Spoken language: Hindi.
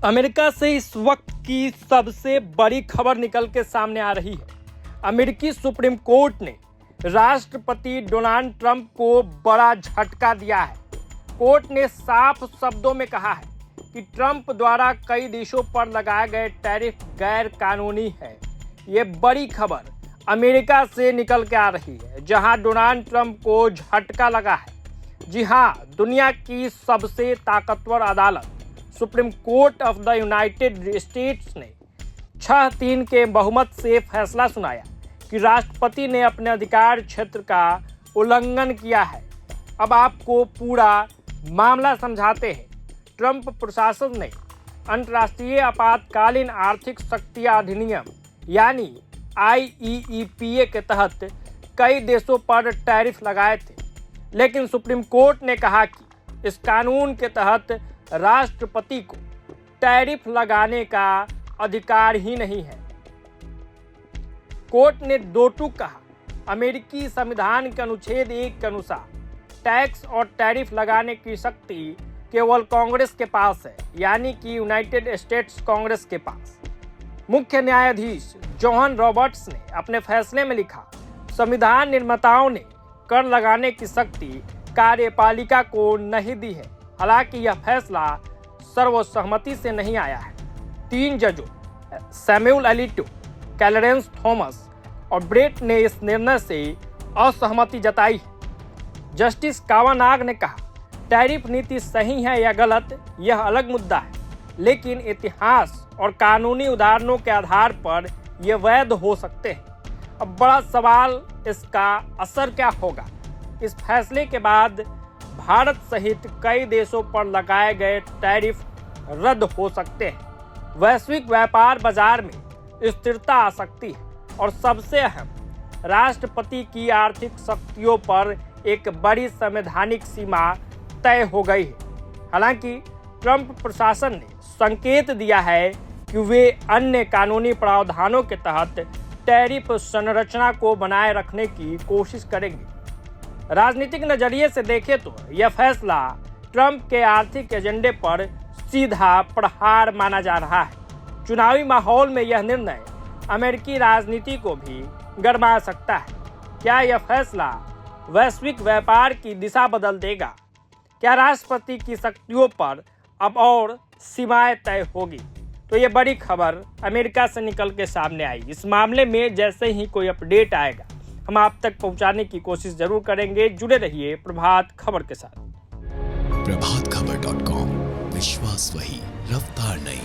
अमेरिका से इस वक्त की सबसे बड़ी खबर निकल के सामने आ रही है। अमेरिकी सुप्रीम कोर्ट ने राष्ट्रपति डोनाल्ड ट्रंप को बड़ा झटका दिया है। कोर्ट ने साफ शब्दों में कहा है कि ट्रंप द्वारा कई देशों पर लगाए गए टैरिफ गैर कानूनी है। ये बड़ी खबर अमेरिका से निकल के आ रही है, जहां डोनाल्ड ट्रंप को झटका लगा है। जी हां, दुनिया की सबसे ताकतवर अदालत supreme court of the United states ने 6-3 के बहुमत से फैसला सुनाया कि राष्ट्रपति ने अपने अधिकार क्षेत्र का उल्लंघन किया है। अब आपको पूरा मामला समझाते हैं। ट्रंप प्रशासन ने अंतर्राष्ट्रीय आपातकालीन आर्थिक शक्तियां अधिनियम यानी IEEPA के तहत कई देशों पर टैरिफ लगाए थे, लेकिन सुप्रीम कोर्ट ने कहा कि इस कानून के तहत राष्ट्रपति को टैरिफ लगाने का अधिकार ही नहीं है। कोर्ट ने दो टूक कहा, अमेरिकी संविधान के अनुच्छेद 1 के अनुसार टैक्स और टैरिफ लगाने की शक्ति केवल कांग्रेस के पास है, यानी कि यूनाइटेड स्टेट्स कांग्रेस के पास। मुख्य न्यायाधीश जॉन रॉबर्ट्स ने अपने फैसले में लिखा, संविधान निर्माताओं ने कर लगाने की शक्ति कार्यपालिका को नहीं दी है। हालांकि यह फैसला सर्वसहमति से नहीं आया है। 3 जजों सैमुअल एलिटो, कैलरेंस थॉमस और ब्रेट ने इस निर्णय से असहमति जताई है। जस्टिस कावानाग ने कहा, टैरिफ नीति सही है या गलत यह अलग मुद्दा है, लेकिन इतिहास और कानूनी उदाहरणों के आधार पर यह वैध हो सकते हैं। अब बड़ा सवाल, इसका असर क्या होगा? इस फैसले के बाद भारत सहित कई देशों पर लगाए गए टैरिफ रद्द हो सकते हैं। वैश्विक व्यापार बाजार में स्थिरता आ सकती है और सबसे अहम, राष्ट्रपति की आर्थिक शक्तियों पर एक बड़ी संवैधानिक सीमा तय हो गई है। हालांकि ट्रंप प्रशासन ने संकेत दिया है कि वे अन्य कानूनी प्रावधानों के तहत टैरिफ संरचना को बनाए रखने की कोशिश करेंगे। राजनीतिक नजरिए से देखें तो यह फैसला ट्रंप के आर्थिक एजेंडे पर सीधा प्रहार माना जा रहा है। चुनावी माहौल में यह निर्णय अमेरिकी राजनीति को भी गरमा सकता है। क्या यह फैसला वैश्विक व्यापार की दिशा बदल देगा? क्या राष्ट्रपति की शक्तियों पर अब और सीमाएं तय होगी? तो ये बड़ी खबर अमेरिका से निकल के सामने आई। इस मामले में जैसे ही कोई अपडेट आएगा हम आप तक पहुंचाने की कोशिश जरूर करेंगे। जुड़े रहिए प्रभात खबर के साथ। प्रभातखबर.com, विश्वास वही, रफ्तार नहीं।